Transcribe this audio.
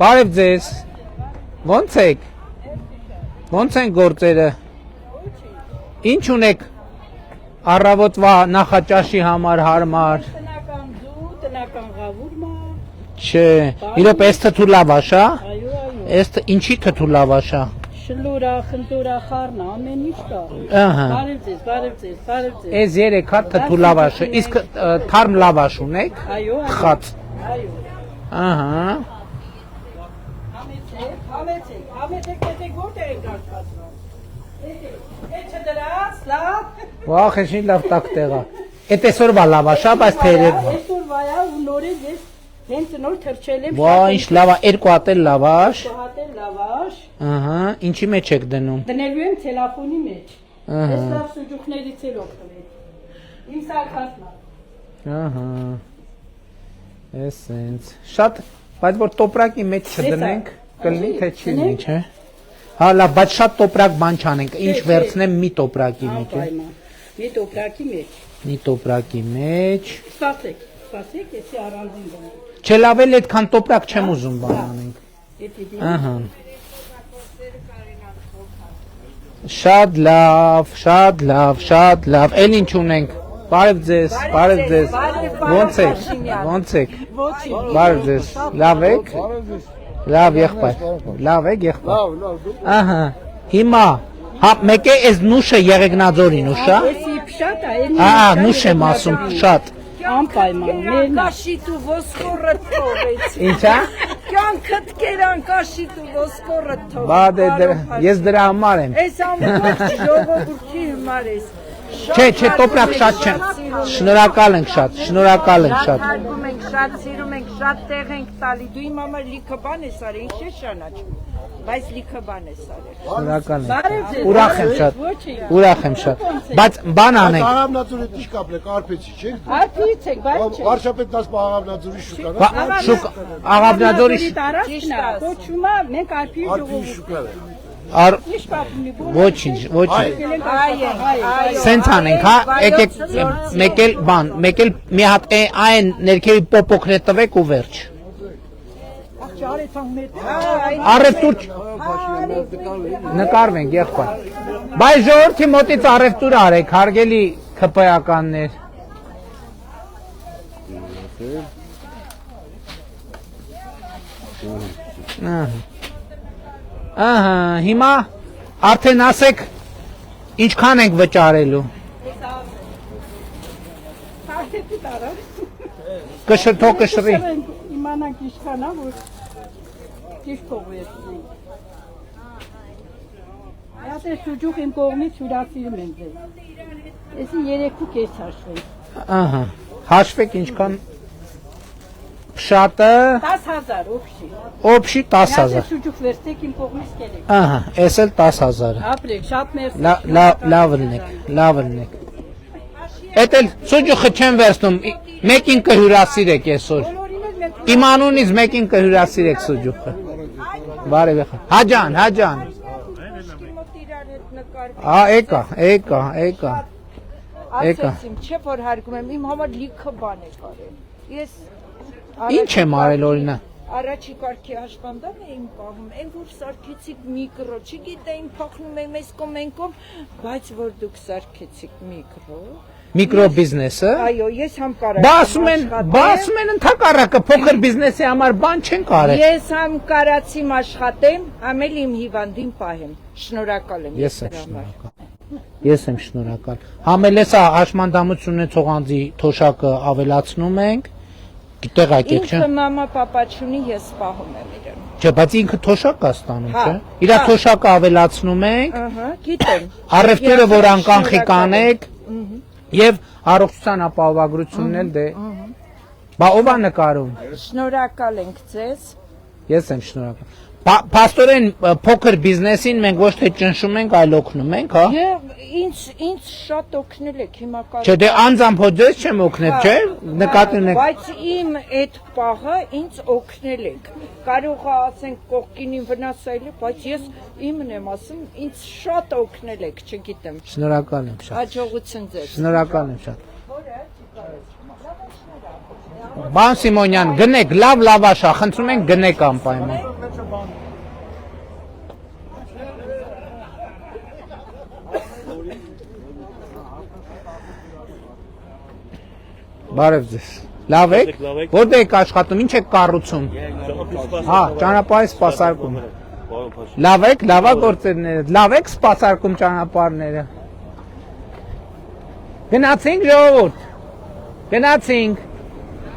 Բարև ձեզ։ Ոնց եք։ Ոնց են գործերը։ Ինչ ունեք առավոտվա նախաճաշի համար հարմար։ Տնական ձու, տնական ղավուրմա։ Չէ, իրոք էս թթու լավաշ է։ Այո, այո։ Էս ինչի թթու լավաշ է։ Շլուրա, խնդուրա, խառնա, ամեն ինչ կա։ Ահա։ Բարև ձեզ։ Էս 3 հատ թթու լավաշը, իսկ թարմ լավաշ ունեք։ Այո, Խած։ այո։ Ահա։ Համեցեք, որտեղ եք աշխատում։ Էդ դրած, լավ։ Վախ, էսի լավ տակտեղա։ Էդ այսօրվա լավաշ է, բայց թե երեկվա։ Այսօրվա է ու նորից ես հենց նոր թրջել եմ։ Վա, ինչ լավ է, 2 հատ էլ լավաշ։ Հատել լավաշ։ Ահա, ինչի մեջ եք դնում։ Դնելու եմ ցելոֆոնի մեջ։ Ահա։ Ես լավ սուջուկներից էլ օգտվել։ Իմ սարքածն։ Ահա։ Էսենց։ Շատ, բայց որ տոպրակի մեջ չդնենք, կլինի թե չի լինի, չէ։ Հա, լավ, բայց շատ տոպրակ բան չանենք, ինչ վերցնեմ մի տոպրակի մեջ է։ Մի տոպրակի մեջ։ Մի տոպրակի մեջ։ Սպասեք, եսի առանձին բան։ Չէ, լավ էլ այդքան տոպրակ չեմ ուզում բան անենք։ Ահա։ Շատ լավ, էլ ինչ ունենք։ Բարև ձեզ։ Ոնց եք։ Բարև ձեզ։ Լավ եք։ Լավ եղբայր։ Ահա։ Հիմա, հա, մեկ է այս նուշը Եղեգնաձորի նուշ է։ Եսի փշատ է, Ահա, նուշ եմ ասում, շատ։ անպայման, մերն է։ Կաշիտ ու ոսկորը թողեցի։ Ինչա։ Կյանքդ կերան կաշիտ ու ոսկորը թող։ Բա ես դրա համար եմ։ Այս ամբողջ ժողովրդի համար ես։ Չէ, տոպրակ շատ չեմ։ Շնորհակալ ենք շատ։ Շատ հարգում ենք, շատ սիրում ենք, շատ տեղ ենք տալի։ Դու իմ համար լիքը բան ես արել, ինչ է շանաչում։ Բայց լիքը բան ես արել։ Շնորհակալ եմ։ Ուրախ եմ շատ։ Բայց բան անենք։ Աղավնաձորի դիշ կապլեք, արփեցի, չէ՞։ Արփից եք, բայց չէ։ Վարշապետ դաս Աղավնաձորի շուկան։ Շուկ Աղավնաձորի տարածքն է, կոչումը մենք արփի Արփի ժողովուրդ։ շուկան։ Ոչինչ։ Սենց անենք, հա, եկեք մեկ էլ մի հատ այն ներքևի պոպոքն է տվեք ու վերջ։ Առևտուր նկարվենք եղբայր։ Բայց ժողովրդի մոտից առևտուր արեք, հարգելի ՔՊ-ականներ։ Ահա, հիմա արդեն ասեք ինչքան ենք վճարելու։ Կշրի։ Իմանանք ինչքան է, որ ճիշտ կողմերցնենք։ Այդ սուջուկ իմ կողմից հյուրասիրում են ձեզ։ Եսի 3.5 հաշվենք։ Ահա, հաշվեք ինչքան փշատը 10,000 օբշի։ օբշի 10,000։ Այդ սուջուկ վերցեք իմ կողմից կերեք։ Ահա, էս էլ 10,000։ Ապրեք, շատ մերսի։ Լավ լինեք։ Էդ էլ սուջուխը չեմ վերցնում, մեկին կհյուրասիրեք այսօր։ Իմ անունից մեկին կհյուրասիրեք սուջուխը։ Բարև եղա։ Հաջան։ Եկա։ Ասեցիմ, չէ որ հարգում եմ, իմ համար լիքը բան եք արել։ Ես Ինչ եմ արել օրինակ։ Առաջի կարգի հաշվանդամ էին պահում, այն որ սարքեցիք միկրո, չգիտեին փոխնում եմ այս կոմենկով, բայց որ դուք սարքեցիք Միկրո բիզնեսը։ Այո, ես համ կարացի։ Բասում են ընդհակառակը փոքր բիզնեսի համար բան չեն կարել։ Ես համ կարացի աշխատեմ, համ էլ իմ հիվանդին պահեմ։ Շնորհակալ եմ Ես եմ շնորհակալ։ Համ էլ էսա հաշմանդամություն ունեցող անձի թոշակը ավելացնում ենք։ Տեղակ եք, չէ՞։ Ինքը մամա պապաչունի ես պահում եմ իրեն։ Չէ, բայց ինքը թոշակ է ստանում, չէ՞։ Իր թոշակը ավելացնում ենք։ Ահա, գիտեմ։ Առևտուրը որ անկանխի կանեք եւ առողջության ապահովագրությունն էլ դե։ Բա ով է նկարում։ Շնորհակալ ենք ձեզ։ Ես եմ շնորհակալ։ Փաստորեն փոքր բիզնեսին մենք ոչ թե ճնշում ենք, այլ օգնում ենք, հա։ Ինձ շատ օգնել եք հիմա կարող։ Չէ, դե անձամբ հոդես չեմ օգնել, չէ՞։ Նկատի ունեք։ Բայց իմ այդ պահը ինձ օգնել եք։ Կարող է ասենք կողքինին վնասել, բայց ես իմն եմ ասում, ինձ շատ օգնել եք, չգիտեմ։ Շնորհակալ եմ շատ։ Հաջողություն ձեզ։ Շնորհակալ եմ շատ։ Բան Սիմոնյան, գնեք, լավ աշա, խնդրում ենք գնեք անպայման։ Բարև ձեզ։ Լավ եք։ Որտե՞ղ եք աշխատում, ինչ եք կառուցում։ Հա, ճանապարհի սպասարկում։ Լավ եք, լավա գործերները։ Լավ եք սպասարկում ճանապարհները։ Գնացինք ժողովուրդ։ Գնացինք։